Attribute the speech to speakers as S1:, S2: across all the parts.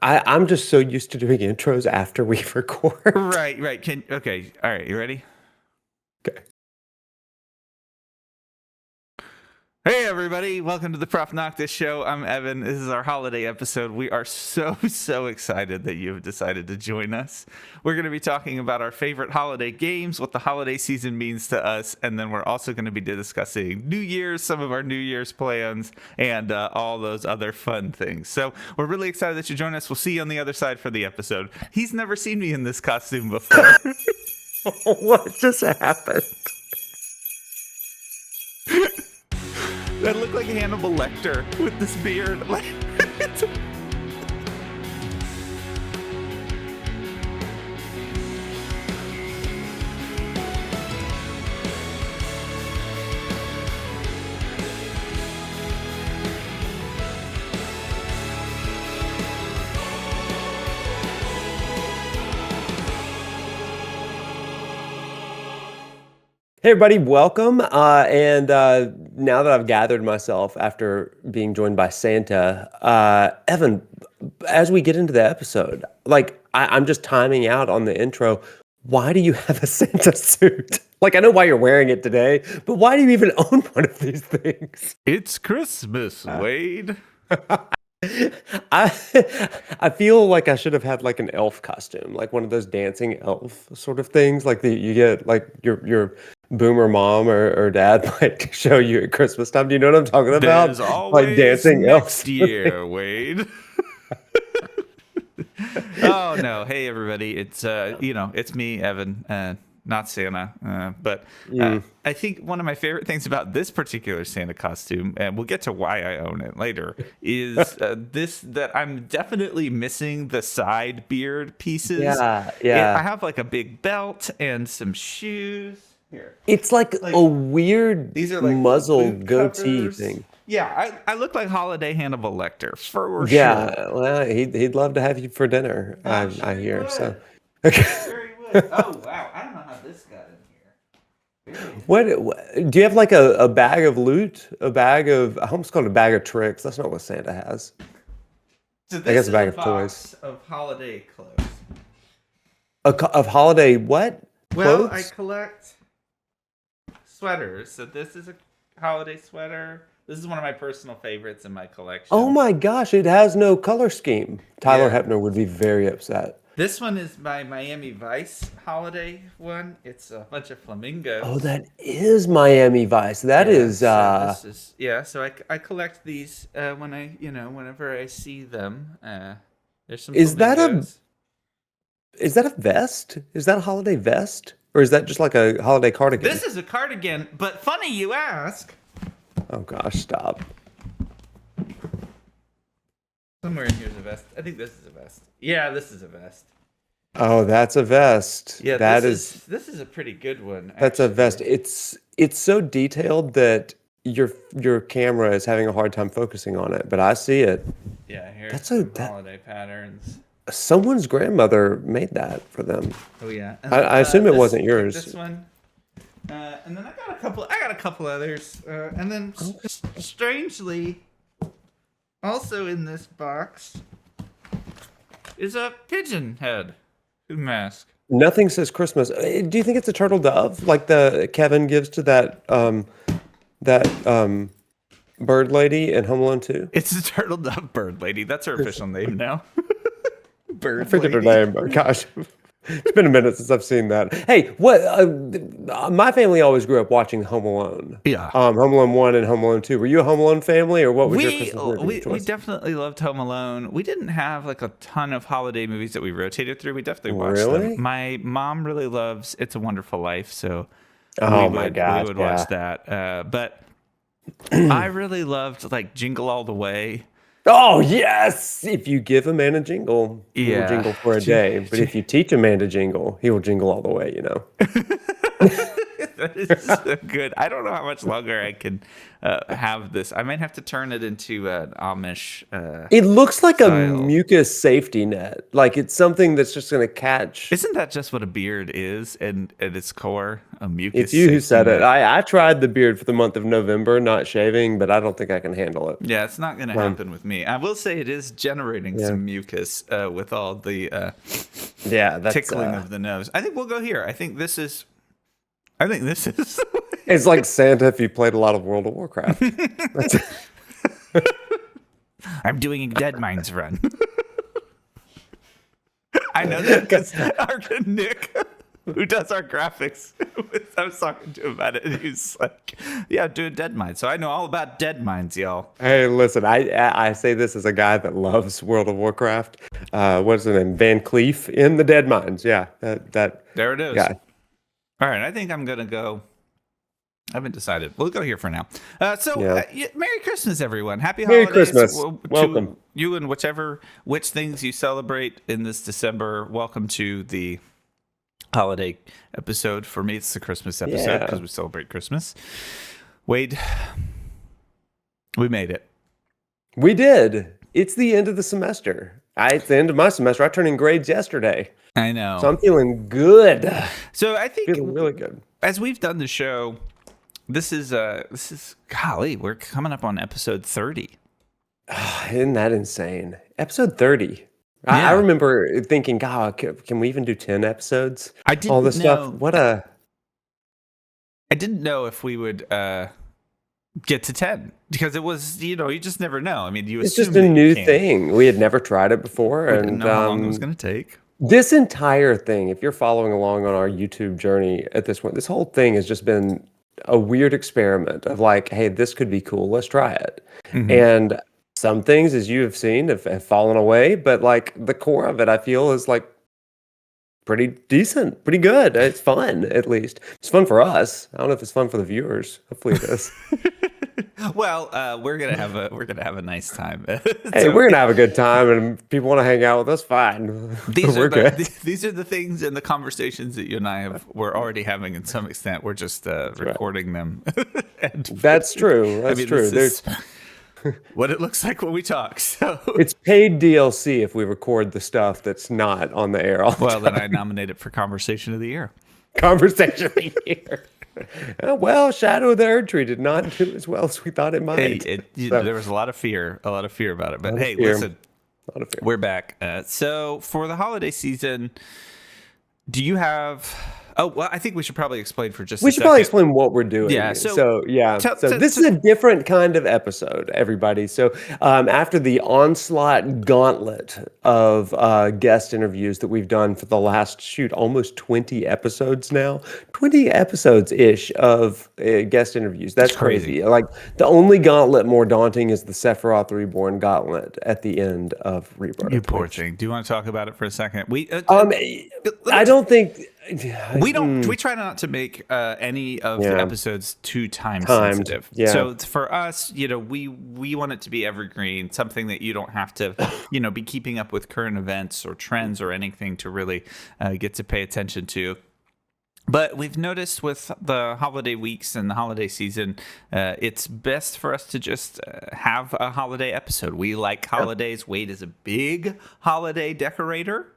S1: I'm just so used to doing intros after we record.
S2: Right. Okay. All right. You ready?
S1: Okay.
S2: Hey, everybody. Welcome to the ProfNoctis Show. I'm Evan. This is our holiday episode. We are so excited that you have decided to join us. We're going to be talking about our favorite holiday games, what the holiday season means to us, and then we're also going to be discussing New Year's, some of our New Year's plans, and all those other fun things. So we're really excited that you join us. We'll see you on the other side for the episode. He's never seen me in this costume before.
S1: What just happened?
S2: That looked like Hannibal Lecter with this beard.
S1: Hey everybody, welcome. And now that I've gathered myself after being joined by Santa, Evan, as we get into the episode, I'm just timing out on the intro. Why do you have a Santa suit? I know why you're wearing it today, but why do you even own one of these things?
S2: It's Christmas, Wade.
S1: I feel like I should have had an elf costume, like one of those dancing elf sort of things, you get your boomer mom or dad might show you at Christmas time. Do you know what I'm talking about?
S2: There's always
S1: dancing
S2: next
S1: elves.
S2: year, Wade. Oh no! Hey everybody, it's it's me, Evan. Not Santa, but I think one of my favorite things about this particular Santa costume, and we'll get to why I own it later, is that I'm definitely missing the side beard pieces.
S1: Yeah.
S2: I have a big belt and some shoes. Here.
S1: It's a weird
S2: these are
S1: muzzle goatee
S2: covers.
S1: thing.
S2: Yeah, I look like holiday Hannibal Lecter for sure.
S1: Yeah, well, he'd love to have you for dinner. I hear
S2: would.
S1: so.
S2: Sure he would. Oh wow, I don't know how this got in here.
S1: What do you have a bag of loot? I almost called it a bag of tricks. That's not what Santa has.
S2: So this
S1: I guess
S2: is
S1: a bag
S2: a
S1: of
S2: box
S1: toys.
S2: of holiday clothes.
S1: Of holiday what?
S2: Well,
S1: Clothes?
S2: I collect sweaters. So this is a holiday sweater. This is one of my personal favorites in my collection.
S1: Oh my gosh, it has no color scheme. Tyler
S2: Yeah.
S1: Hepner would be very upset.
S2: This one is my Miami Vice holiday one. It's a bunch of flamingos.
S1: Oh, that is Miami Vice. That is.
S2: So this is So I collect these when whenever I see them. There's some.
S1: Is that
S2: flamingos.
S1: Is that a vest? Is that a holiday vest? Or is that just like a holiday cardigan?
S2: This is a cardigan, but funny you ask.
S1: Oh gosh, stop.
S2: Somewhere in here's a vest. I think this is a vest. Yeah, this is a vest.
S1: Oh, that's a vest.
S2: Yeah, this is a pretty good one.
S1: That's a
S2: actually.
S1: vest. It's so detailed that your camera is having a hard time focusing on it, but I see it.
S2: Yeah, here's
S1: That's
S2: some holiday patterns.
S1: Someone's grandmother made that for them.
S2: Oh yeah.
S1: I assume it wasn't yours.
S2: This one. And then I got a couple others. And then strangely, also in this box is a pigeon head mask.
S1: Nothing says Christmas. Do you think it's a turtle dove like the Kevin gives to that bird lady in Home Alone 2?
S2: It's a turtle dove bird lady. That's her official name now. Bird
S1: I forget her
S2: lady.
S1: name, but gosh, it's been a minute since I've seen that. Hey, what? My family always grew up watching Home Alone.
S2: Yeah.
S1: Home Alone 1 and Home Alone 2. Were you a Home Alone family, or what was your Christmas movie
S2: we
S1: choice?
S2: definitely loved Home Alone. We didn't have a ton of holiday movies that we rotated through. We definitely watched
S1: Really?
S2: them. My mom really loves It's a Wonderful Life, so
S1: Oh
S2: we
S1: my
S2: would,
S1: gosh,
S2: we would
S1: yeah.
S2: watch that. But I really loved Jingle All the Way.
S1: Oh yes! If you give a man a jingle, he will
S2: Yeah.
S1: jingle for a day. But if you teach a man to jingle, he will jingle all the way.
S2: That is so good. I don't know how much longer I can have this. I might have to turn it into an Amish
S1: It looks like a
S2: style.
S1: mucus safety net. Like it's something that's just going to catch.
S2: Isn't that just what a beard is and at its core? A mucus
S1: It's you who
S2: safety
S1: said it.
S2: net?
S1: I tried the beard for the month of November, not shaving, but I don't think I can handle it.
S2: Yeah, it's not going to happen with me. I will say it is generating
S1: Yeah.
S2: some mucus with all the
S1: Yeah, that's
S2: tickling of the nose. I think we'll go here. I think this is.
S1: It's like Santa if you played a lot of World of Warcraft.
S2: I'm doing a Dead Mines run. I know that because our Nick, who does our graphics, I was talking to him about it, and he was like, "Yeah, do a Dead Mines." So I know all about Dead Mines, y'all.
S1: Hey, listen, I say this as a guy that loves World of Warcraft. What's his name? Van Cleef in the Dead Mines. Yeah, that
S2: There it is.
S1: guy.
S2: All right, I think I'm gonna go. I haven't decided. We'll go here for now. Merry Christmas, everyone. Happy
S1: Merry
S2: holidays.
S1: Christmas.
S2: To
S1: Welcome.
S2: you and which things you celebrate in this December. Welcome to the holiday episode. For me, it's the Christmas episode because we celebrate Christmas. Wade, we made it.
S1: We did. It's the end of the semester. It's the end of my semester. I turned in grades yesterday.
S2: I know.
S1: So I'm feeling good.
S2: So I think
S1: Feeling really good.
S2: as we've done the show, this is golly, we're coming up on episode 30.
S1: Isn't that insane? Episode 30. I
S2: Yeah.
S1: remember thinking, God, can we even do 10 episodes?
S2: I didn't
S1: All this
S2: know.
S1: stuff.
S2: I didn't know if we would get to 10 because it was, you just never know. I mean, you
S1: It's
S2: assume
S1: just a
S2: that you
S1: new
S2: can.
S1: thing. We had never tried it before.
S2: We didn't
S1: And
S2: know how long it was going to take.
S1: this entire thing, if you're following along on our YouTube journey at this point, this whole thing has just been a weird experiment of like, hey, this could be cool. Let's try it.
S2: Mhm.
S1: And some things, as you have seen, have fallen away. But like the core of it, I feel is like pretty decent, pretty good. It's fun, at least. It's fun for us. I don't know if it's fun for the viewers. Hopefully it is.
S2: Well, we're gonna have a nice time.
S1: Hey,
S2: So
S1: we're gonna have a good time, and if people want to hang out with us, fine. We're good.
S2: These are the things and the conversations that you and I we're already having in some extent. We're just recording them. And
S1: That's true. That's true.
S2: This is what it looks like when we talk. So
S1: It's paid DLC if we record the stuff that's not on the air all the
S2: well,
S1: time.
S2: then I nominate it for Conversation of the Year.
S1: Conversation here. Well, Shadow of the Erdtree did not do as well as we thought it might.
S2: Hey,
S1: So,
S2: there was a lot of fear about it. But
S1: of
S2: hey,
S1: fear.
S2: listen,
S1: a lot of fear.
S2: we're back. So for the holiday season, do you have? Oh, well, I think we should probably explain for just.
S1: We
S2: a
S1: should probably
S2: second.
S1: explain what we're doing.
S2: Yeah,
S1: So
S2: so
S1: this is a different kind of episode, everybody. So after the onslaught gauntlet of guest interviews that we've done for the last almost 20 episodes now, 20 episodes-ish of guest interviews. That's
S2: crazy.
S1: crazy. Like the only gauntlet more daunting is the Sephiroth Reborn gauntlet at the end of Rebirth.
S2: You poor thing. Do you want to talk about it for a second?
S1: I don't think
S2: we try not to make any of the episodes too time
S1: Timed,
S2: sensitive.
S1: yeah.
S2: So for us, we want it to be evergreen, something that you don't have to, be keeping up with current events or trends or anything to really get to pay attention to. But we've noticed with the holiday weeks and the holiday season, it's best for us to just have a holiday episode. We like holidays. Wade is a big holiday decorator.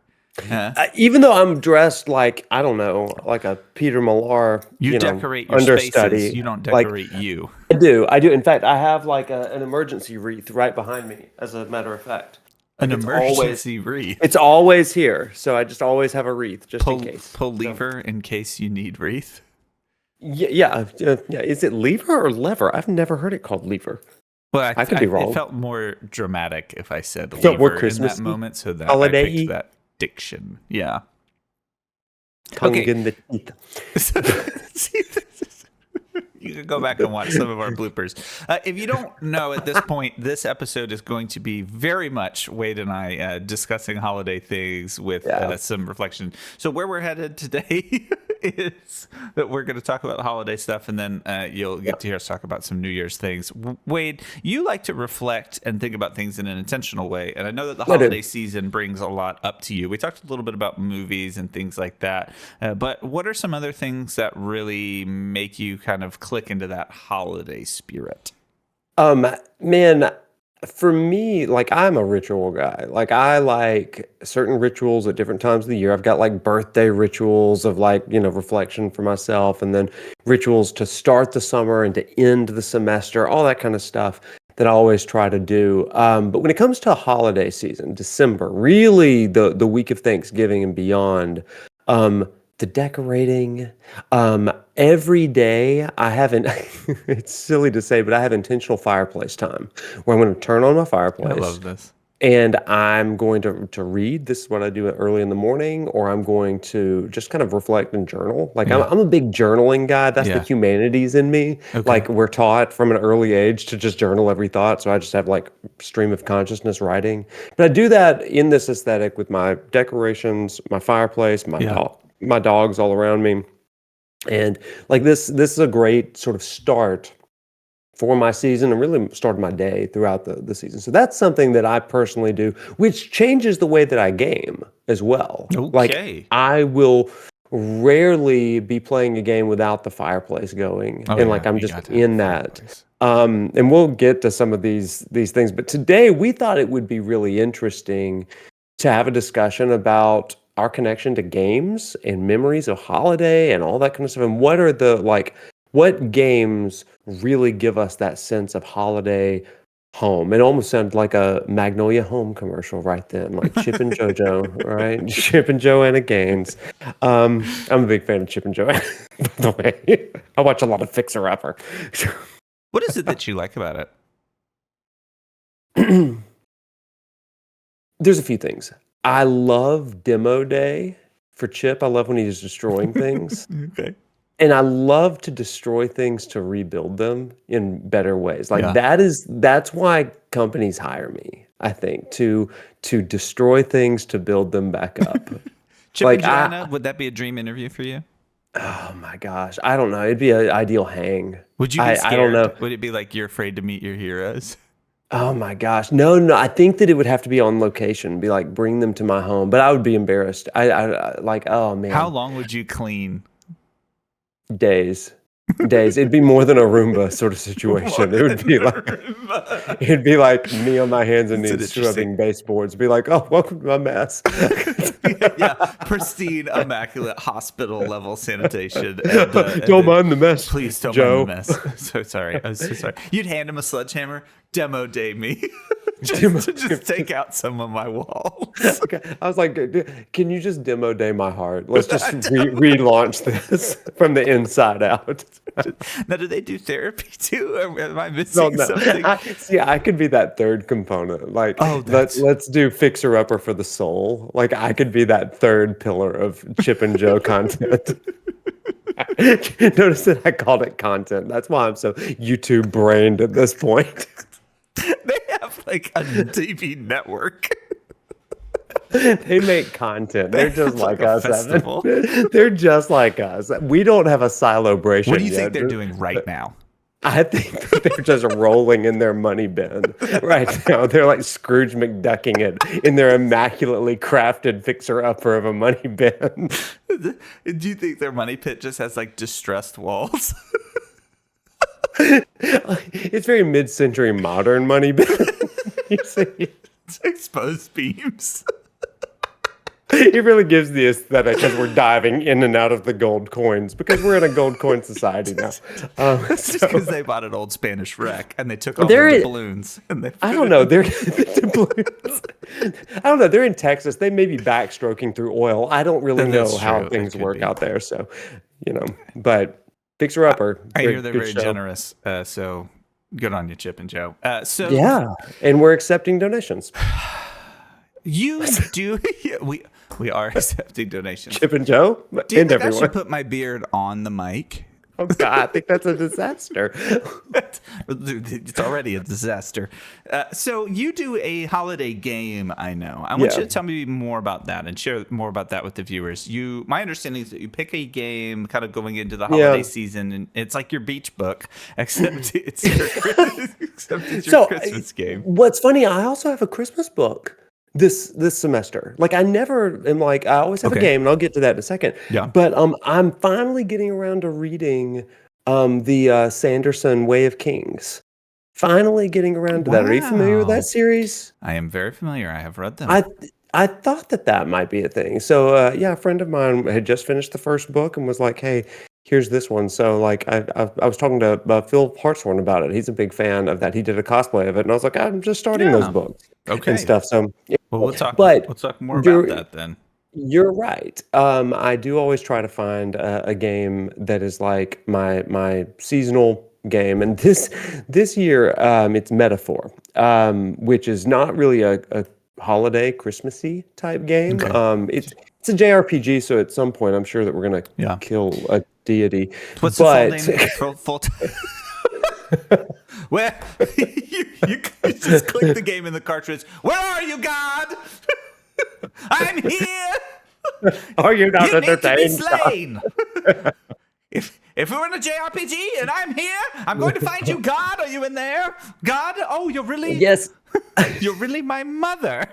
S1: Even though I'm dressed like, I don't know, like a Peter Millar,
S2: You decorate your
S1: understudy.
S2: spaces. You don't
S1: Like,
S2: decorate you.
S1: I do. In fact, I have like an emergency wreath right behind me, as a matter of fact.
S2: An
S1: It's
S2: emergency wreath.
S1: It's always here, so I just always have a wreath just in case.
S2: Pull lever in case you need wreath.
S1: Yeah. Is it lever or lever? I've never heard it called lever.
S2: Well,
S1: I could be wrong.
S2: It felt more dramatic if I said
S1: Felt more
S2: lever in that
S1: Christmassy?
S2: moment, so that
S1: Holiday-y?
S2: I picked that diction. Yeah.
S1: Tongue
S2: Okay.
S1: in the teeth.
S2: See, you can go back and watch some of our bloopers. If you don't know at this point, this episode is going to be very much Wade and I discussing holiday things with some reflection. So where we're headed today is that we're going to talk about the holiday stuff, and then you'll get to hear us talk about some New Year's things. Wade, you like to reflect and think about things in an intentional way, and I know that the holiday season brings a lot up to you. We talked a little bit about movies and things like that, but what are some other things that really make you kind of click into that holiday spirit?
S1: Man, for me, like I'm a ritual guy. Like I like certain rituals at different times of the year. I've got like birthday rituals of like, reflection for myself, and then rituals to start the summer and to end the semester, all that kind of stuff that I always try to do. But when it comes to holiday season, December, really the week of Thanksgiving and beyond, the decorating, every day I haven't, it's silly to say, but I have intentional fireplace time where I'm going to turn on my
S2: I
S1: fireplace
S2: love this.
S1: and I'm going to read. This is what I do early in the morning, or I'm going to just kind of reflect and journal. Like
S2: Yeah.
S1: I'm a big journaling guy. That's the
S2: Yeah.
S1: humanities in me.
S2: Okay.
S1: Like we're taught from an early age to just journal every thought. So I just have like stream of consciousness writing. But I do that in this aesthetic with my decorations, my fireplace,
S2: Yeah.
S1: my dogs all around me. And like this is a great sort of start for my season and really started my day throughout the season. So that's something that I personally do, which changes the way that I game as well. Like
S2: Okay.
S1: I will rarely be playing a game without the fireplace going,
S2: Oh,
S1: and like
S2: yeah,
S1: I'm
S2: you
S1: just
S2: got to have
S1: in
S2: the
S1: that.
S2: fireplace.
S1: And we'll get to some of these things, but today we thought it would be really interesting to have a discussion about our connection to games and memories of holiday and all that kind of stuff. And what are what games really give us that sense of holiday home? It almost sounded like a Magnolia Home commercial right then, like Chip and JoJo, right? Chip and Joanna Gaines. I'm a big fan of Chip and Joanna, by the way. I watch a lot of Fixer Upper.
S2: What is it that you like about
S1: There's a few things. I love demo day for Chip. I love when he's destroying things.
S2: it? Okay.
S1: And I love to destroy things to rebuild them in better ways. Like
S2: Yeah.
S1: that's why companies hire me, I think, to destroy things to build them back up.
S2: Chip
S1: Like
S2: and Joanna, would that be a dream interview for you?
S1: oh my gosh, I don't know. It'd be an ideal hang.
S2: Would you be scared?
S1: I don't know.
S2: Would it be like you're afraid to meet your heroes?
S1: Oh my gosh. No. I think that it would have to be on location, be like bring them to my home, but I would be embarrassed. I like, oh man.
S2: How long would you clean?
S1: Days. It'd be more than a Roomba sort of situation. It would be like it'd be like me on my hands and
S2: That's an
S1: knees
S2: interesting-
S1: scrubbing baseboards. Be like, oh, welcome to my mess.
S2: Yeah, pristine, immaculate hospital level sanitation. And,
S1: Don't mind the mess.
S2: Please don't
S1: Joe.
S2: mind the mess. So sorry. I'm so sorry. You'd hand him a sledgehammer, demo day me.
S1: Demo-
S2: to just take out some of my walls.
S1: Okay. I was like, can you just demo day my heart? Let's just relaunch this from the inside out.
S2: Now, do they do therapy too? Or am I missing
S1: No.
S2: something?
S1: I could be that third component. Like,
S2: Oh, that's-
S1: let's do fixer upper for the soul. Like, I could be that third pillar of Chip and Joe content. Notice that I called it content. That's why I'm so YouTube brained at this point.
S2: They have like a TV network.
S1: They make content. They're just like us,
S2: festival.
S1: Evan. They're just like us. We don't have a celebration.
S2: What do you
S1: yet.
S2: think they're doing right now?
S1: I think that they're just rolling in their money bin right now. They're like Scrooge McDucking it in their immaculately crafted fixer-upper of a money bin.
S2: Do you think their money pit just has like distressed walls?
S1: It's very mid-century modern money bin. You see?
S2: It's exposed beams.
S1: It really gives the aesthetic as we're diving in and out of the gold coins because we're in a gold coin society now.
S2: Just because they bought an old Spanish wreck and they took all
S1: There
S2: the
S1: is-
S2: balloons and they.
S1: I don't know. They're I don't know. They're in Texas. They may be backstroking through oil. I don't really know
S2: That's
S1: how
S2: true. It
S1: things
S2: could
S1: work
S2: be.
S1: out there. So, but fixer upper.
S2: I hear they're
S1: good
S2: very
S1: show.
S2: generous. So good on you, Chip and Joe. So
S1: Yeah, and we're accepting donations.
S2: you do. We are accepting donations.
S1: Chip and Joe
S2: Do you
S1: and
S2: think I
S1: everyone.
S2: should put my beard on the mic?
S1: Oh God, I think that's a disaster.
S2: It's already a disaster. So you do a holiday game, I know. I want
S1: Yeah.
S2: you to tell me more about that and share more about that with the viewers. My understanding is that you pick a game kind of going into the holiday
S1: Yeah.
S2: season, and it's like your beach book, except it's your
S1: So
S2: Christmas game.
S1: what's funny, I also have a Christmas book this semester. Like I never am like I always have a
S2: Okay.
S1: game, and I'll get to that in a second.
S2: Yeah.
S1: But I'm finally getting around to reading the Sanderson Way of Kings. Finally getting around to that. Are you familiar with that
S2: Wow.
S1: series?
S2: I am very familiar. I have read them.
S1: I I thought that might be a thing. So yeah, a friend of mine had just finished the first book and was like, "Hey, here's this one." So like I was talking to Phil Hartshorn about it. He's a big fan of that. He did a cosplay of it, and I was like, "I'm just starting those
S2: Yeah.
S1: books and
S2: Okay.
S1: stuff." So, yeah.
S2: Well,
S1: But
S2: we'll talk more about
S1: you're
S2: that then.
S1: you're right. I do always try to find a game that is like my seasonal game, and this year it's Metaphor, which is not really a holiday Christmassy type game.
S2: Okay.
S1: It's a JRPG, so at some point I'm sure that we're gonna
S2: Yeah.
S1: kill a deity,
S2: What's the full
S1: but
S2: name? Full Where you just click the game in the cartridge. Where are you, God? I'm here.
S1: are you not
S2: You need to be
S1: entertained?
S2: slain. If we're in a JRPG and I'm here, I'm going to find you, God. Are you in there? God? Oh,
S1: Yes.
S2: you're really my mother.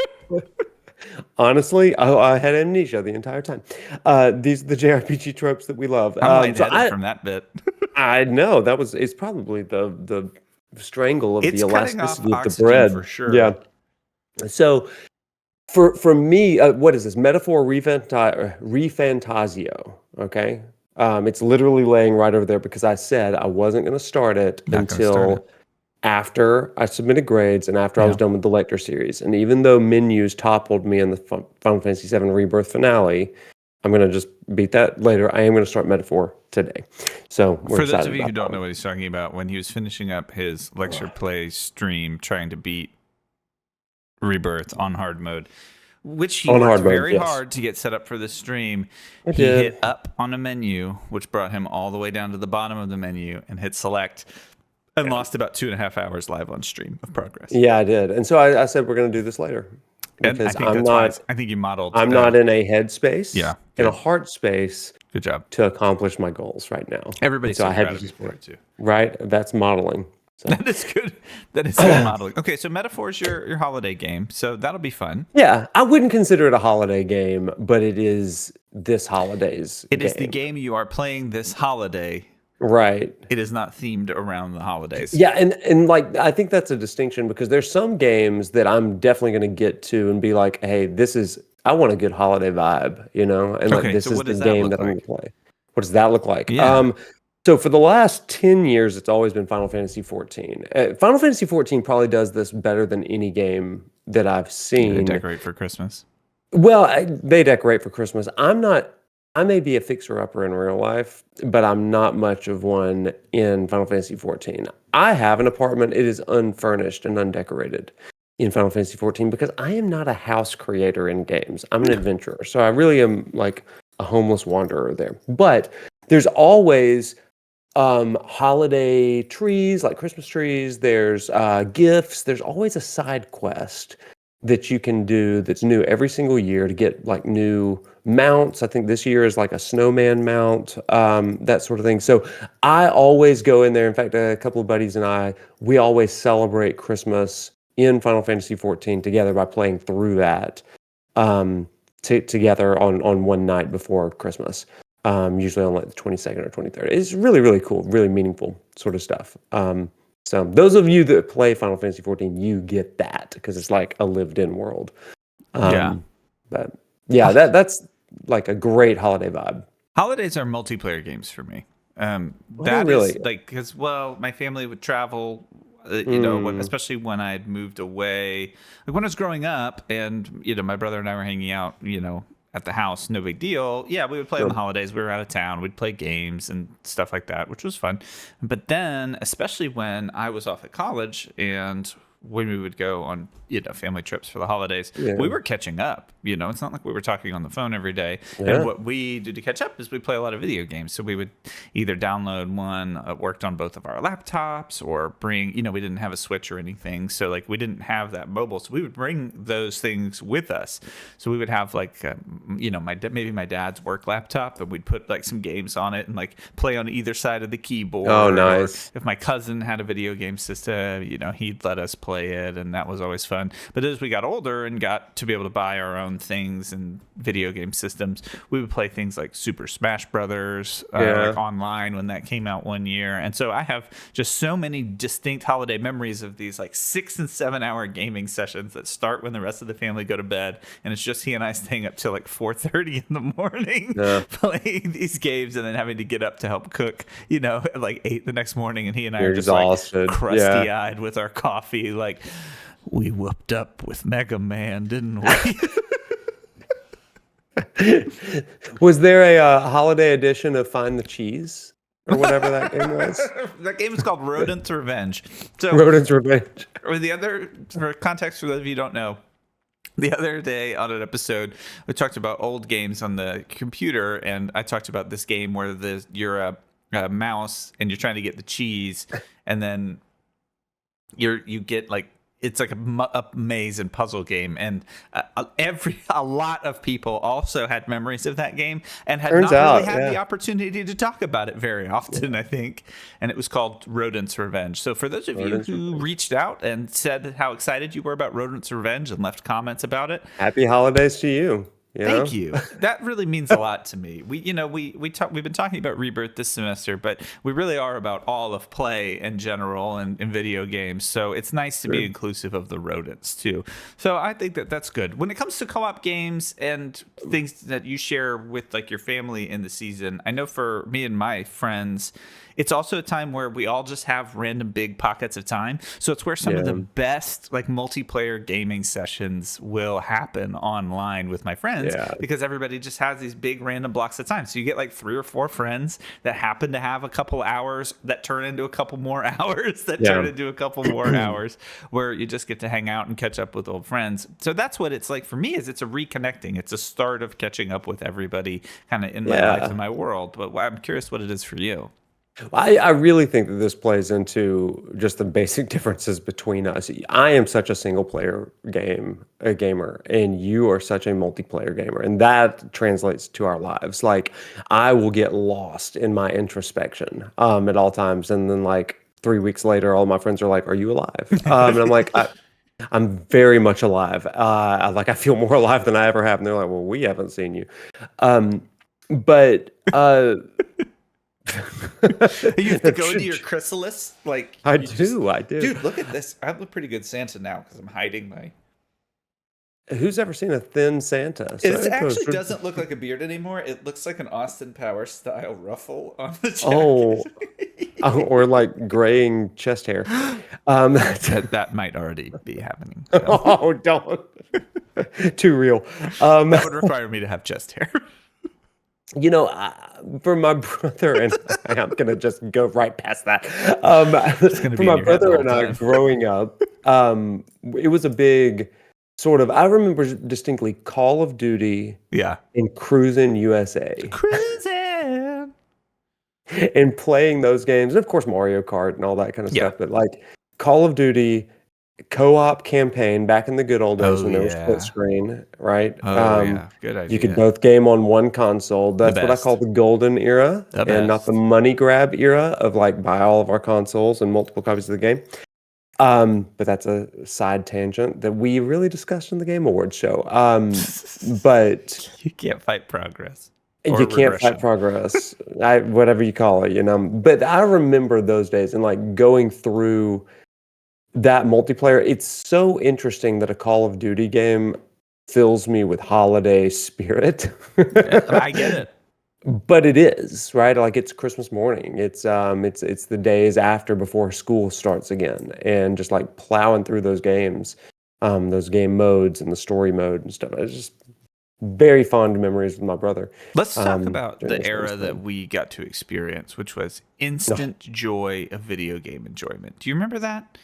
S1: Honestly, I had amnesia the entire time. These are the JRPG tropes that we love.
S2: I'm
S1: So
S2: lightheaded from that bit.
S1: I know it's probably the strangle of
S2: It's
S1: the
S2: cutting off
S1: elasticity of the
S2: oxygen
S1: bread.
S2: for sure.
S1: Yeah. So for me, what is this? Metaphor Refantasio. Okay. It's literally laying right over there because I said I wasn't going to start it
S2: Not gonna start
S1: until after I submitted grades and after I was
S2: Yeah.
S1: done with the lecture series. And even though menus toppled me in the Final Fantasy VII Rebirth finale, I'm going to just beat that later. I am going to start Metaphor today. So we're
S2: For those
S1: excited
S2: of you who
S1: about
S2: don't
S1: that
S2: know
S1: one.
S2: what he's talking about, when he was finishing up his lecture play stream trying to beat Rebirth on hard mode, which he
S1: On
S2: worked
S1: hard mode,
S2: very
S1: yes.
S2: hard to get set up for the stream,
S1: I
S2: he
S1: did.
S2: hit up on a menu, which brought him all the way down to the bottom of the menu and hit select and lost about 2.5 hours live on stream of progress.
S1: Yeah, I did. And so I said we're going to do this later
S2: And I
S1: because
S2: think
S1: I'm
S2: that's
S1: not
S2: wise. I think you modeled.
S1: I'm not in a headspace,
S2: Yeah,
S1: in a
S2: good.
S1: heart space
S2: Good job.
S1: to accomplish my goals right now.
S2: Everybody's
S1: so
S2: so
S1: I had
S2: proud
S1: to
S2: of you
S1: just
S2: for it too.
S1: right. That's modeling. So
S2: That is good. That is good modeling. Okay, so Metaphor is your holiday game, so that'll be fun.
S1: yeah, I wouldn't consider it a holiday game, but it is this holiday's
S2: It is the game you are playing this holiday.
S1: Right.
S2: It is not themed around the holidays.
S1: Yeah, and like I think that's a distinction because there's some games that I'm definitely going to get to and be like, hey, I want a good holiday vibe, and like
S2: Okay,
S1: this
S2: so
S1: is
S2: what
S1: the
S2: does that
S1: game
S2: look
S1: that I'm going
S2: like?
S1: to play. What does that look like?
S2: Yeah.
S1: So for the last 10 years, it's always been Final Fantasy 14. Final Fantasy 14 probably does this better than any game that I've
S2: They
S1: seen.
S2: decorate for Christmas.
S1: Well, they decorate for Christmas. I may be a fixer-upper in real life, but I'm not much of one in Final Fantasy 14. I have an apartment. It is unfurnished and undecorated in Final Fantasy 14 because I am not a house creator in games. I'm an adventurer. So I really am like a homeless wanderer there. But there's always holiday trees, like Christmas trees. There's gifts. There's always a side quest that you can do that's new every single year to get like new mounts. I think this year is like a snowman mount, that sort of thing. So I always go in there. In fact, a couple of buddies and we always celebrate Christmas in Final Fantasy 14 together by playing through that together on one night before Christmas. Usually on like the 22nd or 23rd. It's really, really cool, really meaningful sort of stuff. So those of you that play Final Fantasy 14, you get that because it's like a lived-in world.
S2: Yeah.
S1: But yeah, that's like a great holiday vibe.
S2: Holidays are multiplayer games for me. That
S1: really?
S2: is like because my family would travel, especially when I had moved away. Like when I was growing up, and my brother and I were hanging out, at the house, no big deal. Yeah, we would play on the holidays. We were out of town. We'd play games and stuff like that, which was fun. But then, especially when I was off at college and when we would go on, family trips for the holidays,
S1: Yeah.
S2: we were catching up. It's not like we were talking on the phone every day.
S1: Yeah.
S2: And what we did to catch up is we play a lot of video games. So we would either download one that worked on both of our laptops, or bring, we didn't have a Switch or anything. So like we didn't have that mobile. So we would bring those things with us. So we would have like, maybe my dad's work laptop, and we'd put like some games on it and like play on either side of the keyboard.
S1: Oh, nice.
S2: Or if my cousin had a video game system, he'd let us play it, and that was always fun. But as we got older and got to be able to buy our own things and video game systems, we would play things like Super Smash Brothers, like online when that came out one year. And so I have just so many distinct holiday memories of these like 6 and 7 hour gaming sessions that start when the rest of the family go to bed, and it's just he and I staying up till like 4:30 in the morning playing these games, and then having to get up to help cook, at like 8 the next morning, and he and I are just
S1: exhausted.
S2: Like crusty eyed with our coffee, like, we whooped up with Mega Man, didn't we?
S1: Was there a holiday edition of Find the Cheese or whatever that game was?
S2: That game is called Rodent's Revenge. So
S1: Rodent's Revenge.
S2: For context, for those of you who don't know, the other day on an episode, we talked about old games on the computer, and I talked about this game where you're a mouse and you're trying to get the cheese, and then you get like, it's like a maze and puzzle game, and a lot of people also had memories of that game and had not really had the opportunity to talk about it very often, I think. And it was called Rodent's Revenge. So for those of you who reached out and said how excited you were about Rodent's Revenge and left comments about it,
S1: happy holidays to you.
S2: Thank you. That really means a lot to me. We've been talking about Rebirth this semester, but we really are about all of play in general and in video games. So it's nice to be inclusive of the rodents too. So I think that's good. When it comes to co-op games and things that you share with like your family in the season, I know for me and my friends, it's also a time where we all just have random big pockets of time. So it's where some of the best like multiplayer gaming sessions will happen online with my friends, because everybody just has these big random blocks of time. So you get like 3 or 4 friends that happen to have a couple hours that turn into a couple more hours that turn into a couple more hours, where you just get to hang out and catch up with old friends. So that's what it's like for me, is it's a reconnecting. It's a start of catching up with everybody kind of in my life and my world. But I'm curious what it is for you.
S1: I really think that this plays into just the basic differences between us. I am such a single player gamer, and you are such a multiplayer gamer, and that translates to our lives. Like, I will get lost in my introspection at all times, and then like 3 weeks later, all my friends are like, "Are you alive?" And I'm like, I'm very much alive. I feel more alive than I ever have, and they're like, "Well, we haven't seen you," but.
S2: You have to go into your chrysalis, like
S1: I do.
S2: Dude, look at this. I look pretty good Santa now because I'm hiding my.
S1: Who's ever seen a thin Santa?
S2: It actually doesn't look like a beard anymore. It looks like an Austin Powers style ruffle on the jacket.
S1: Or like graying chest hair.
S2: That might already be happening. So.
S1: Oh, don't. Too real.
S2: That would require me to have chest hair.
S1: For my brother and I'm going to just go right past that. For my brother and I growing up, it was a big sort of, I remember distinctly Call of Duty and Cruisin' USA.
S2: Cruisin'!
S1: And playing those games, and of course Mario Kart and all that kind of stuff, but like Call of Duty co-op campaign back in the good old days when there was split screen, right?
S2: Good idea.
S1: You could both game on one console. That's what I call the golden era, and not the money grab era of like buy all of our consoles and multiple copies of the game. But that's a side tangent that we really discussed in the Game Awards show. But
S2: you can't fight progress.
S1: You can't fight progress, whatever you call it, But I remember those days and like going through that multiplayer. It's so interesting that a Call of Duty game fills me with holiday spirit.
S2: I get it.
S1: But it is, right? Like, it's Christmas morning. It's the days after before school starts again, and just like plowing through those games, those game modes and the story mode and stuff. It's just very fond memories with my brother.
S2: Let's talk about the era that we got to experience, which was instant joy of video game enjoyment. Do you remember that?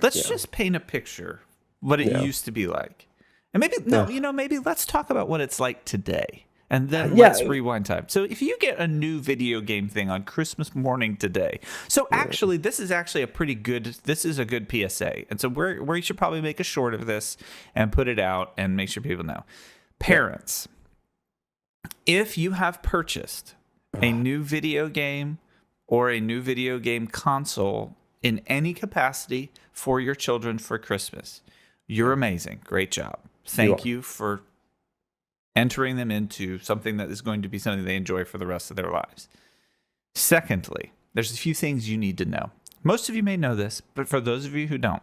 S2: Let's
S1: Yeah.
S2: just paint a picture what it
S1: Yeah.
S2: used to be like. And maybe,
S1: Yeah.
S2: maybe let's talk about what it's like today. And then
S1: Yeah.
S2: let's rewind time. So if you get a new video game thing on Christmas morning today, so actually this is actually a good PSA. And so we should probably make a short of this and put it out and make sure people know. Parents, if you have purchased a new video game or a new video game console in any capacity for your children for Christmas, you're amazing. Great job. Thank you for entering them into something that is going to be something they enjoy for the rest of their lives. Secondly, there's a few things you need to know. Most of you may know this, but for those of you who don't,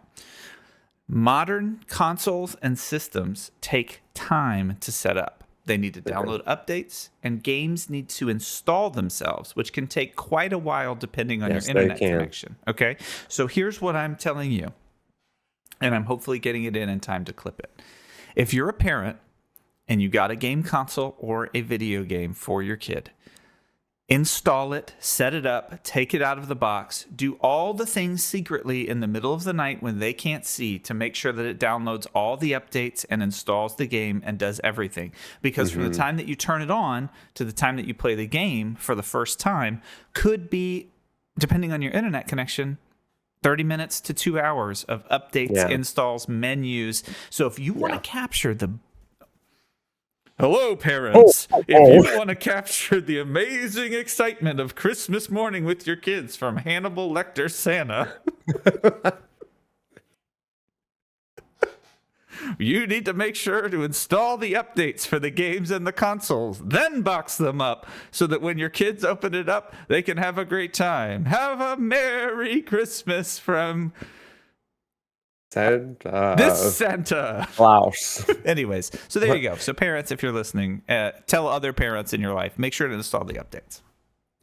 S2: modern consoles and systems take time to set up. They need to download updates, and games need to install themselves, which can take quite a while depending on your internet connection. Okay, so here's what I'm telling you, and I'm hopefully getting it in time to clip it. If you're a parent and you got a game console or a video game for your kid, install it, set it up, take it out of the box, do all the things secretly in the middle of the night when they can't see to make sure that it downloads all the updates and installs the game and does everything. Because from the time that you turn it on to the time that you play the game for the first time could be, depending on your internet connection, 30 minutes to 2 hours of updates, installs, menus. So if you want to capture the Hello, parents. If you want to capture the amazing excitement of Christmas morning with your kids from Hannibal Lecter Santa, you need to make sure to install the updates for the games and the consoles, then box them up so that when your kids open it up, they can have a great time. Have a Merry Christmas from this Santa.
S1: Klaus.
S2: Anyways, so there you go. So parents, if you're listening, tell other parents in your life, make sure to install the updates.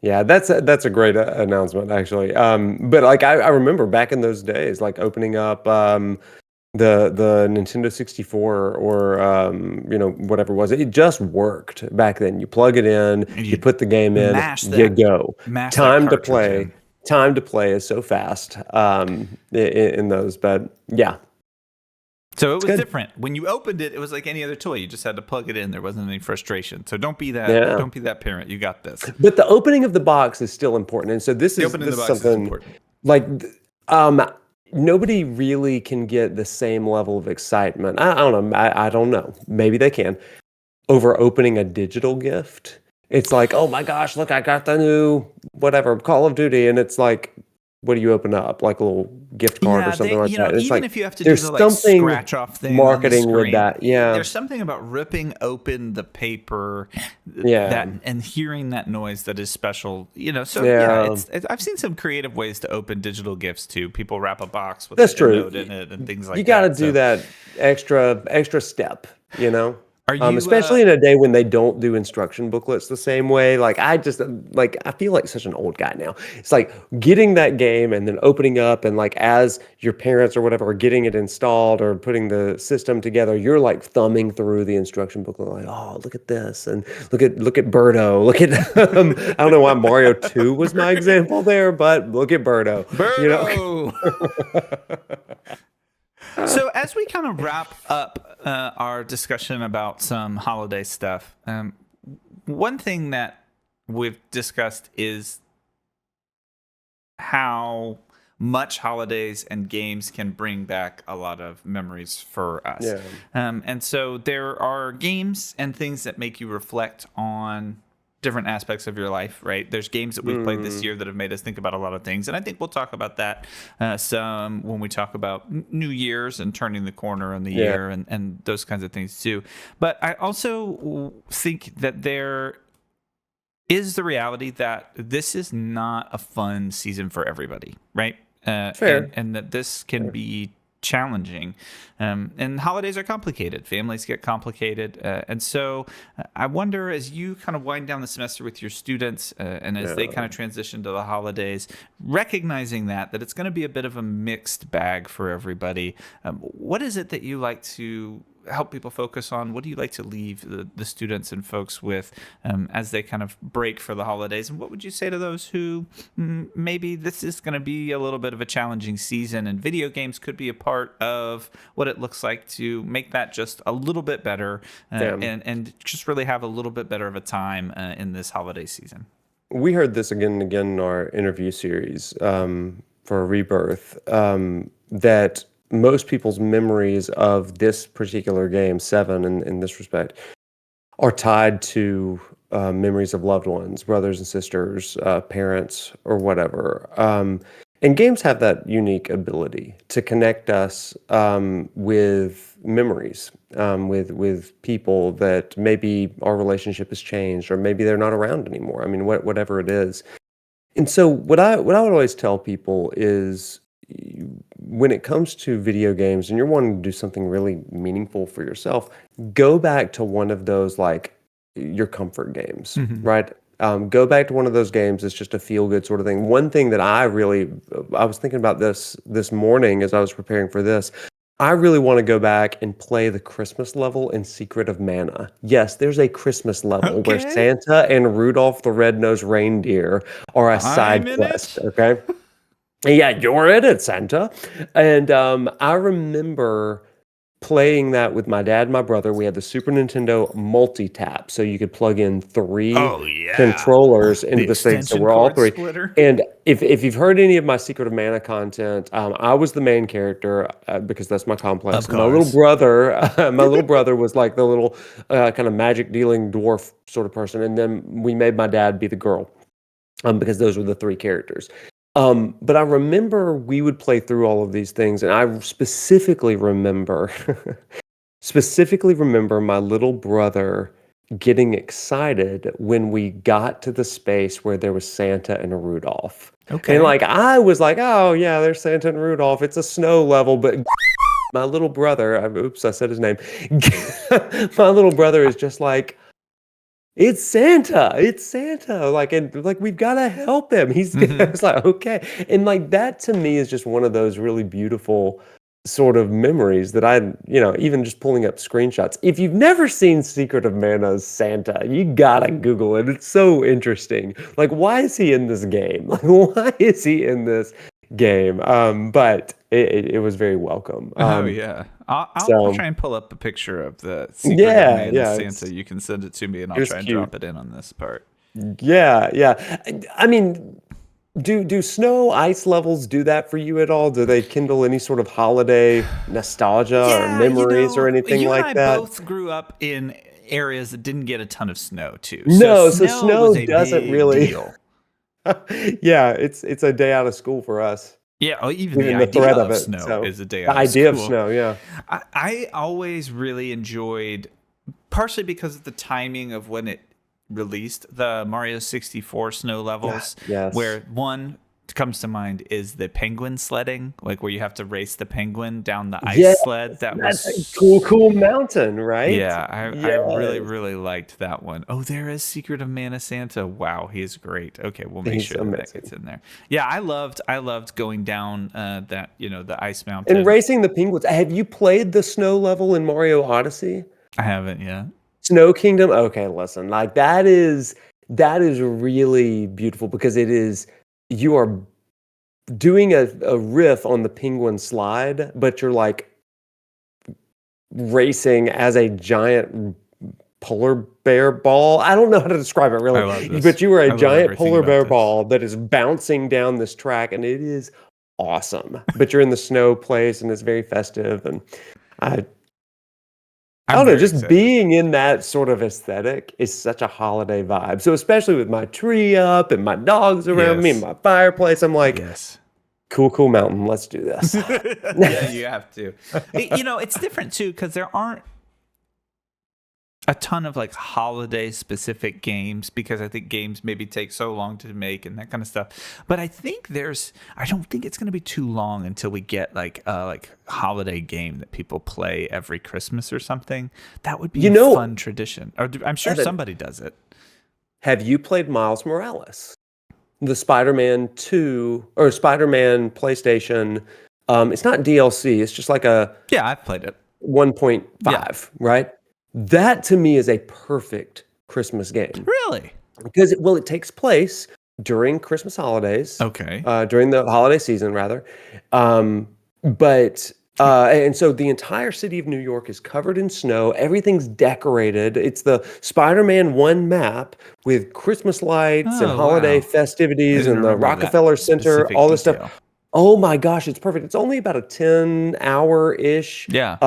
S1: Yeah, that's a great announcement, actually. But like I remember back in those days, like opening up the Nintendo 64 or whatever it was. It just worked back then. You plug it in, you put the game in, you go. Time to play.
S2: In.
S1: Time to play is so fast in those, but yeah.
S2: So it was different. When you opened it, it was like any other toy. You just had to plug it in. There wasn't any frustration. So don't be that. Yeah. Don't be that parent. You got this.
S1: But the opening of the box is still important, and so this is something like nobody really can get the same level of excitement. I don't know. I don't know. Maybe they can over opening a digital gift. It's like, oh my gosh, look, I got the new whatever Call of Duty, and it's like, what do you open up? Like a little gift card or something like that. It's
S2: even
S1: like,
S2: if you have to do the scratch off thing,
S1: marketing with that. Yeah,
S2: there's something about ripping open the paper, and hearing that noise that is special. I've seen some creative ways to open digital gifts too. People wrap a box with a note in it and things like that.
S1: You got to do that extra step,
S2: Are you,
S1: especially in a day when they don't do instruction booklets the same way. Like I feel like such an old guy now. It's like getting that game and then opening up and like as your parents or whatever are getting it installed or putting the system together, you're like thumbing through the instruction booklet like, oh, look at this and look at Birdo. Look at I don't know why Mario 2 was my example there, but look at Birdo.
S2: Birdo. So as we kind of wrap up our discussion about some holiday stuff, one thing that we've discussed is how much holidays and games can bring back a lot of memories for us. Yeah. And so there are games and things that make you reflect on different aspects of your life, right? There's games that we've played this year that have made us think about a lot of things. And I think we'll talk about that some when we talk about New Year's and turning the corner on the year and those kinds of things too. But I also think that there is the reality that this is not a fun season for everybody, right?
S1: Fair.
S2: And that this can be challenging. And holidays are complicated. Families get complicated. And so I wonder, as you kind of wind down the semester with your students and as they kind of transition to the holidays, recognizing that it's going to be a bit of a mixed bag for everybody, what is it that you like to help people focus on? What do you like to leave the students and folks with as they kind of break for the holidays? And what would you say to those who maybe this is going to be a little bit of a challenging season, and video games could be a part of what it looks like to make that just a little bit better and just really have a little bit better of a time in this holiday season?
S1: We heard this again and again in our interview series for Rebirth, that most people's memories of this particular game, Seven, in this respect, are tied to memories of loved ones, brothers and sisters, parents, or whatever. And games have that unique ability to connect us with memories, with people that maybe our relationship has changed, or maybe they're not around anymore. I mean, whatever it is. And so what I would always tell people is, when it comes to video games and you're wanting to do something really meaningful for yourself, go back to one of those, like, your comfort games, right? Go back to one of those games that's just a feel good sort of thing. One thing that I was thinking about this morning as I was preparing for this. I really want to go back and play the Christmas level in Secret of Mana. Yes, there's a Christmas level where Santa and Rudolph the Red-Nosed Reindeer are a side quest, okay? Yeah, you're in it, Santa. And I remember playing that with my dad and my brother. We had the Super Nintendo multi-tap, so you could plug in three controllers into this thing, so we're all three.
S2: Splitter.
S1: And if you've heard any of my Secret of Mana content, I was the main character because that's my complex. My little brother was like the little kind of magic dealing dwarf sort of person, and then we made my dad be the girl because those were the three characters. But I remember we would play through all of these things, and I specifically remember my little brother getting excited when we got to the space where there was Santa and a Rudolph.
S2: Okay.
S1: And like I was like, oh yeah, there's Santa and Rudolph. It's a snow level, but my little brother, oops, I said his name. My little brother is just like, it's Santa. It's Santa. Like, and like, we've got to help him. It's like, okay. And like, that to me is just one of those really beautiful sort of memories that even just pulling up screenshots. If you've never seen Secret of Mana's Santa, you gotta Google it. It's so interesting. Like, why is he in this game? Like, why is he in this game? But it was very welcome.
S2: I'll try and pull up a picture of the Secret of Mana Santa. You can send it to me, and I'll try and drop it in on this part.
S1: Yeah. I mean, do snow ice levels do that for you at all? Do they kindle any sort of holiday nostalgia or memories or anything like that?
S2: You and I both grew up in areas that didn't get a ton of snow too.
S1: So snow doesn't really.
S2: Deal.
S1: Yeah, it's a day out of school for us.
S2: Yeah, even the idea of snow is a day out of school.
S1: The idea of snow, yeah.
S2: I always really enjoyed, partially because of the timing of when it released, the Mario 64 snow levels, where one comes to mind is the penguin sledding, like where you have to race the penguin down the ice sled.
S1: That's a cool mountain, right?
S2: Yeah, I really, really liked that one. Oh, there is Secret of Mana Santa. Wow, he's great. Okay, we'll make sure that gets in there. Yeah, I loved going down that, the ice mountain.
S1: And racing the penguins. Have you played the snow level in Mario Odyssey?
S2: I haven't yet.
S1: Snow Kingdom? Okay, listen. Like, that is really beautiful because you are doing a riff on the penguin slide, but you're like racing as a giant polar bear ball. I don't know how to describe it really, but you are a giant polar bear ball that is bouncing down this track, and it is awesome. But you're in the snow place, and it's very festive, and I don't know, just being in that sort of aesthetic is such a holiday vibe. So especially with my tree up and my dogs around me and my fireplace, I'm like, cool mountain, let's do this.
S2: Yeah, you have to. It's different too, because there aren't a ton of like holiday specific games, because I think games maybe take so long to make and that kind of stuff. But I don't think it's going to be too long until we get like a holiday game that people play every Christmas or something. That would be a fun tradition. Or I'm sure somebody does it.
S1: Have you played Miles Morales? The Spider-Man 2 or Spider-Man PlayStation. It's not DLC. It's just like
S2: Yeah, I've played it. Yeah.
S1: 1.5, right? That to me is a perfect Christmas game
S2: Really?
S1: because it takes place during Christmas holidays,
S2: Okay.
S1: during the holiday season rather. But and so the entire city of New York is covered in snow. Everything's decorated. It's the Spider-Man 1 map with Christmas lights and
S2: Oh,
S1: holiday
S2: wow. I
S1: festivities
S2: didn't
S1: and the
S2: remember that
S1: Rockefeller Center,
S2: specific
S1: all this stuff.
S2: detail.
S1: Oh my gosh, it's perfect. It's only about a 10-hour-ish
S2: Yeah.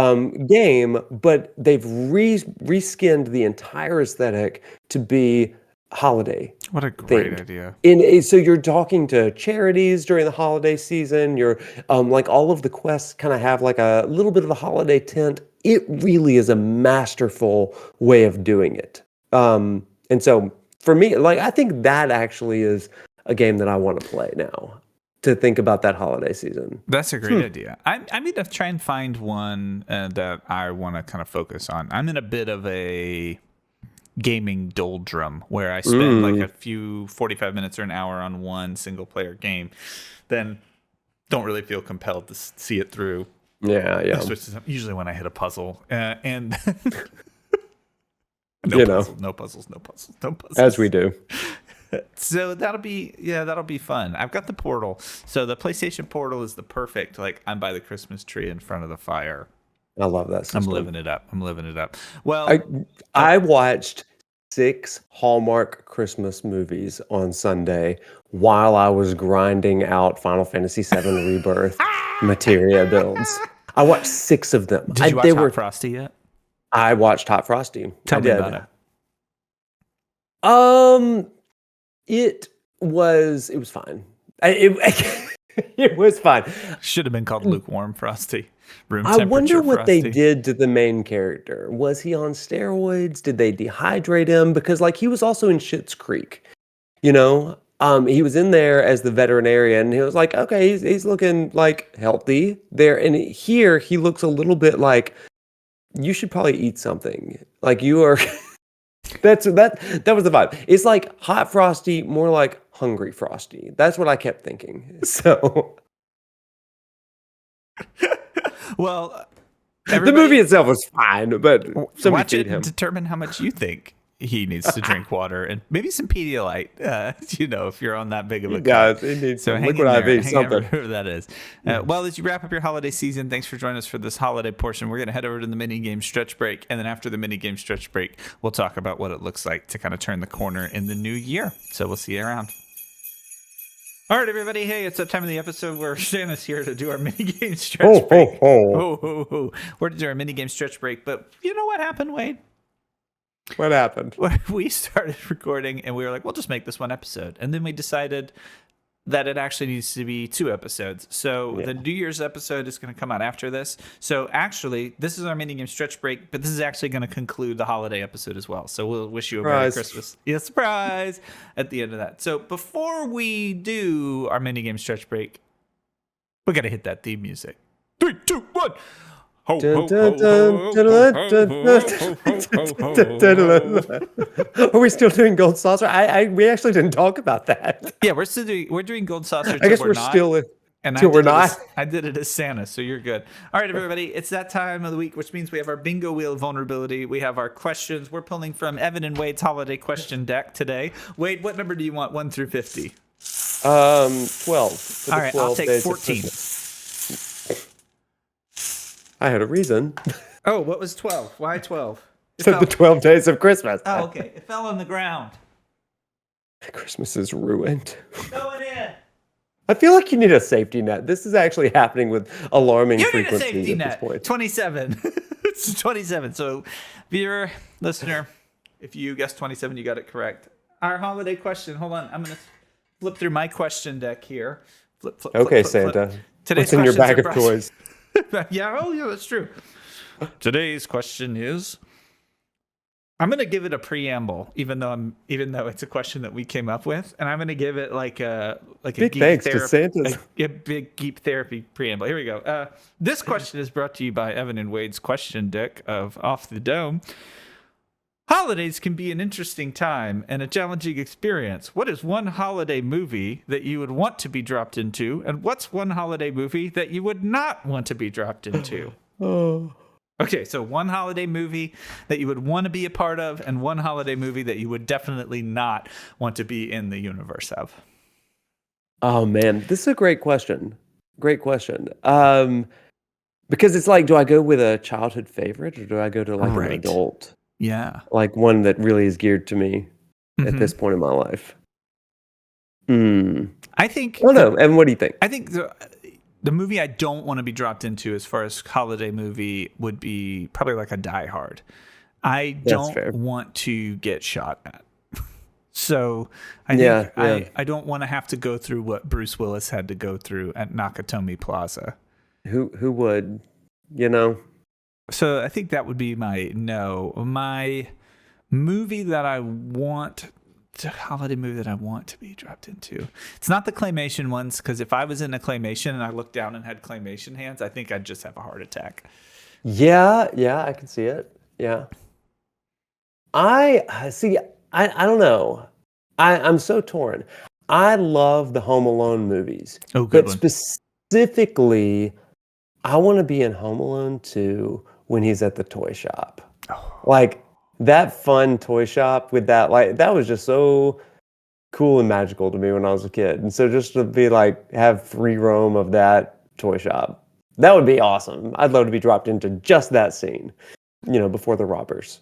S1: game, but they've reskinned the entire aesthetic to be holiday
S2: What a great
S1: themed.
S2: idea.
S1: So you're talking to charities during the holiday season. You're like all of the quests kind of have like a little bit of a holiday tint. It really is a masterful way of doing it. And so for me, like I think that actually is a game that I want to play now to think about that holiday season.
S2: That's a great idea. I'm going to try and find one that I want to kind of focus on. I'm in a bit of a gaming doldrum where I spend like a few 45 minutes or an hour on one single player game, then don't really feel compelled to see it through.
S1: Yeah.
S2: I switch to usually when I hit a puzzle and
S1: You know,
S2: no puzzles.
S1: as we do.
S2: So that'll be fun. I've got the Portal. So the PlayStation Portal is the perfect, like I'm by the Christmas tree in front of the fire.
S1: I love that system.
S2: I'm living it up. Well,
S1: I watched 6 Hallmark Christmas movies on Sunday while I was grinding out Final Fantasy VII Rebirth materia builds. I watched 6 of them.
S2: Did you watch Hot Frosty yet?
S1: I watched Hot Frosty.
S2: Tell me about
S1: it. It was fine. It was fine.
S2: Should have been called Lukewarm Frosty. Room
S1: I wonder what
S2: Frosty.
S1: they did to the main character. Was he on steroids? Did they dehydrate him? Because like he was also in Schitt's Creek, you know? He was in there as the veterinarian. He was like, okay, he's looking like healthy there. And here he looks a little bit like you should probably eat something. Like you are that was the vibe. It's like Hot Frosty, more like Hungry Frosty. That's what I kept thinking. So
S2: well,
S1: the movie itself was fine, but somebody
S2: watch
S1: feed
S2: it
S1: him.
S2: and determine how much you think he needs to drink water and maybe some Pedialyte. If you're on that big of a
S1: guys, it needs
S2: so
S1: some liquid IV, something.
S2: Whatever that is. Well, as you wrap up your holiday season, thanks for joining us for this holiday portion. We're going to head over to the mini game stretch break, and then after the mini game stretch break, we'll talk about what it looks like to kind of turn the corner in the new year. So we'll see you around. All right, everybody. Hey, it's that time of the episode where Santa's here to do our mini game stretch break. We're to do our mini game stretch break, but you know what happened, Wade?
S1: What happened?
S2: We started recording and we were like, we'll just make this one episode. And then we decided that it actually needs to be 2 episodes. So the New Year's episode is going to come out after this. So actually, this is our mini game stretch break, but this is actually going to conclude the holiday episode as well. So we'll wish you a Merry Christmas. Yeah, surprise at the end of that. So before we do our mini game stretch break, we got to hit that theme music. 3, 2, 1. Ho, ho, ho,
S1: Are we still doing Gold Saucer? We actually didn't talk about that.
S2: Yeah, we're doing Gold Saucer.
S1: I guess we're still in.
S2: And
S1: we're not.
S2: I did it as Santa, so you're good. All right, everybody, it's that time of the week, which means we have our bingo wheel of vulnerability. We have our questions. We're pulling from Evan and Wade's holiday question deck today. Wade, what number do you want, 1 through 50?
S1: 12.
S2: All right, I'll take 14.
S1: I had a reason.
S2: Oh, what was 12? Why 12?
S1: The 12 days of Christmas.
S2: Oh, okay. It fell on the ground.
S1: Christmas is ruined.
S2: Going in.
S1: I feel like you need a safety net. This is actually happening with alarming frequencies
S2: You need a safety
S1: at
S2: net.
S1: this point.
S2: 27. It's 27. So, viewer, listener, if you guessed 27, you got it correct. Our holiday question. Hold on. I'm going to flip through my question deck here. Flip,
S1: okay,
S2: flip,
S1: Santa.
S2: flip. Today's
S1: What's in your bag of toys?
S2: yeah, that's true. Today's question is, I'm going to give it a preamble, even though it's a question that we came up with, and I'm going to give it like a
S1: big
S2: geek
S1: thanks
S2: therapy,
S1: to Santa's.
S2: a big geek therapy preamble. Here we go. This question is brought to you by Evan and Wade's question deck of Off the Dome. Holidays can be an interesting time and a challenging experience. What is one holiday movie that you would want to be dropped into, and what's one holiday movie that you would not want to be dropped into? Okay, so one holiday movie that you would want to be a part of, and one holiday movie that you would definitely not want to be in the universe of.
S1: Oh man, this is a great question. Great question. Because it's like, do I go with a childhood favorite or do I go to like an
S2: Right.
S1: adult,
S2: Yeah.
S1: like one that really is geared to me at this point in my life? Hmm.
S2: I think
S1: I don't know. And what do you think?
S2: I think the movie I don't want to be dropped into as far as holiday movie would be probably like a Die Hard. I
S1: That's
S2: don't
S1: fair.
S2: want to get shot at. So I
S1: Yeah,
S2: think
S1: yeah.
S2: I don't want to have to go through what Bruce Willis had to go through at Nakatomi Plaza.
S1: Who would, you know?
S2: So I think that would be my no. My movie that I want, holiday movie that I want to be dropped into. It's not the claymation ones, because if I was in a claymation and I looked down and had claymation hands, I think I'd just have a heart attack.
S1: Yeah, I can see it. Yeah. I see. I don't know. I'm so torn. I love the Home Alone movies,
S2: Oh, good
S1: but
S2: one.
S1: specifically, I want to be in Home Alone 2 when he's at the toy shop. Like that fun toy shop with that, like that was just so cool and magical to me when I was a kid. And so just to be like, have free roam of that toy shop, that would be awesome. I'd love to be dropped into just that scene, before the robbers.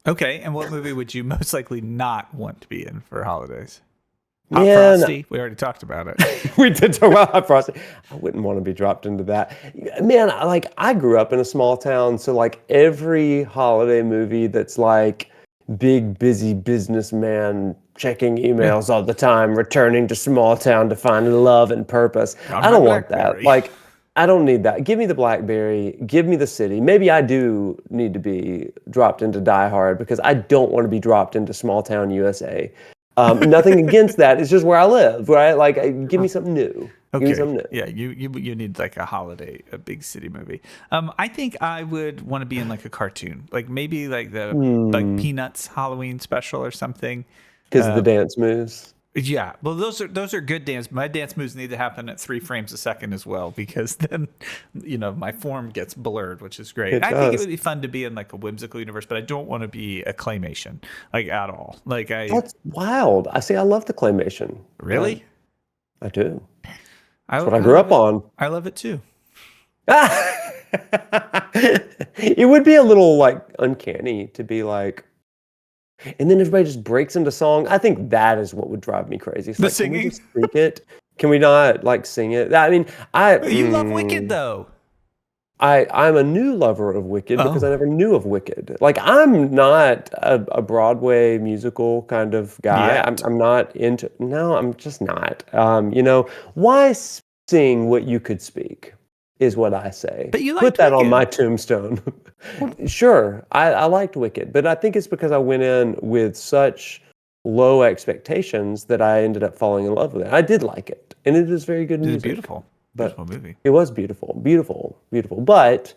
S2: Okay, and what movie would you most likely not want to be in for holidays? Hot
S1: Man,
S2: Frosty? We already talked about it.
S1: we did talk about Hot Frosty. I wouldn't want to be dropped into that. Man, I grew up in a small town, so like every holiday movie that's like big busy businessman checking emails all the time, returning to small town to find love and purpose.
S2: On
S1: I
S2: my
S1: don't want that.
S2: BlackBerry.
S1: Like I don't need that. Give me the BlackBerry. Give me the city. Maybe I do need to be dropped into Die Hard because I don't want to be dropped into small town USA. Nothing against that. It's just where I live, right? Like, give me something new. Give me something new.
S2: Yeah, you need like a big city movie. I think I would want to be in like a cartoon, like maybe like the like Peanuts Halloween special or something.
S1: Because of the dance moves.
S2: Yeah, well, those are good dance. My dance moves need to happen at 3 frames a second as well, because then, my form gets blurred, which is great. I think it would be fun to be in like a whimsical universe, but I don't want to be a claymation like at all. Like
S1: That's wild. I love the claymation.
S2: Really?
S1: I do.
S2: That's
S1: what I grew up on.
S2: I love it too.
S1: It would be a little like uncanny to be like, and then everybody just breaks into song. I think that is what would drive me crazy. It's
S2: The
S1: like,
S2: singing?
S1: Can we just speak it? Can we not like sing it? I mean,
S2: You love Wicked though.
S1: I'm a new lover of Wicked because I never knew of Wicked. Like I'm not a Broadway musical kind of guy.
S2: Yet.
S1: I'm not into. No, I'm just not. Why sing what you could speak? Is what I say.
S2: But you
S1: Put
S2: liked
S1: that on
S2: Wicked.
S1: my tombstone. Sure, I liked Wicked, but I think it's because I went in with such low expectations that I ended up falling in love with it. I did like it, and it is very good music.
S2: It's beautiful.
S1: But
S2: beautiful movie.
S1: It was beautiful, beautiful, beautiful. But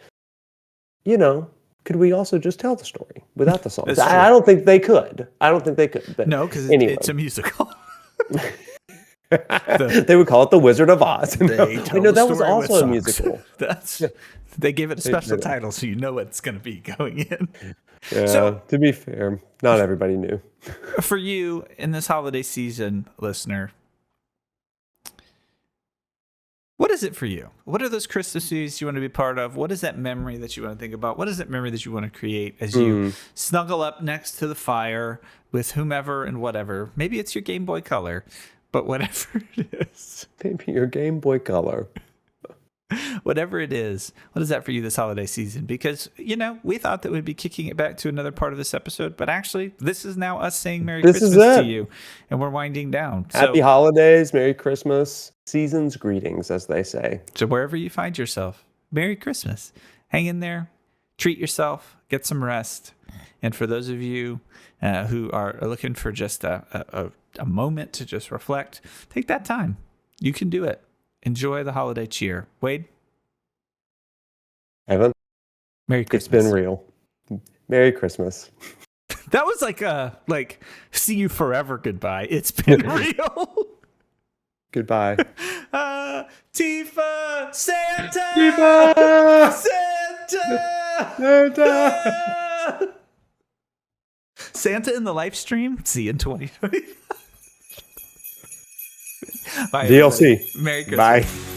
S1: could we also just tell the story without the songs? I don't think they could. But
S2: No, because
S1: anyway.
S2: it's a musical.
S1: They would call it The Wizard of Oz. That was
S2: story with
S1: also a
S2: songs.
S1: musical.
S2: They gave it a special title, so you know it's going to be going in.
S1: Yeah,
S2: So-
S1: to be fair, not everybody knew.
S2: For you in this holiday season, listener, what is it for you? What are those Christmas movies you want to be part of? What is that memory that you want to think about? What is that memory that you want to create as you snuggle up next to the fire with whomever and whatever? Maybe it's your Game Boy Color, but whatever it is.
S1: Maybe your Game Boy Color.
S2: Whatever it is, what is that for you this holiday season? Because, we thought that we'd be kicking it back to another part of this episode, but actually, this is now us saying Merry Christmas to you, and we're winding down.
S1: Happy holidays, Merry Christmas, season's greetings, as they say.
S2: So wherever you find yourself, Merry Christmas. Hang in there, treat yourself, get some rest. And for those of you who are looking for just a moment to just reflect, take that time. You can do it. Enjoy the holiday cheer. Wade?
S1: Evan?
S2: Merry Christmas.
S1: It's been real. Merry Christmas.
S2: That was like see you forever goodbye. It's been real.
S1: Goodbye.
S2: Tifa! Santa!
S1: Tifa!
S2: Santa!
S1: Santa!
S2: Santa in the live stream. See you in 2020. Bye,
S1: DLC.
S2: everybody. Merry Christmas.
S1: Bye.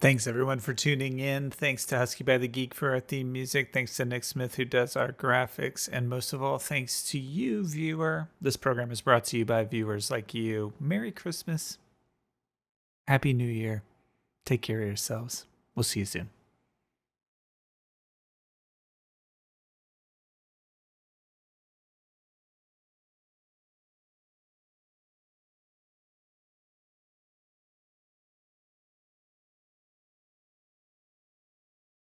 S2: Thanks, everyone, for tuning in. Thanks to Husky by the Geek for our theme music. Thanks to Nick Smith, who does our graphics. And most of all, thanks to you, viewer. This program is brought to you by viewers like you. Merry Christmas. Happy New Year. Take care of yourselves. We'll see you soon.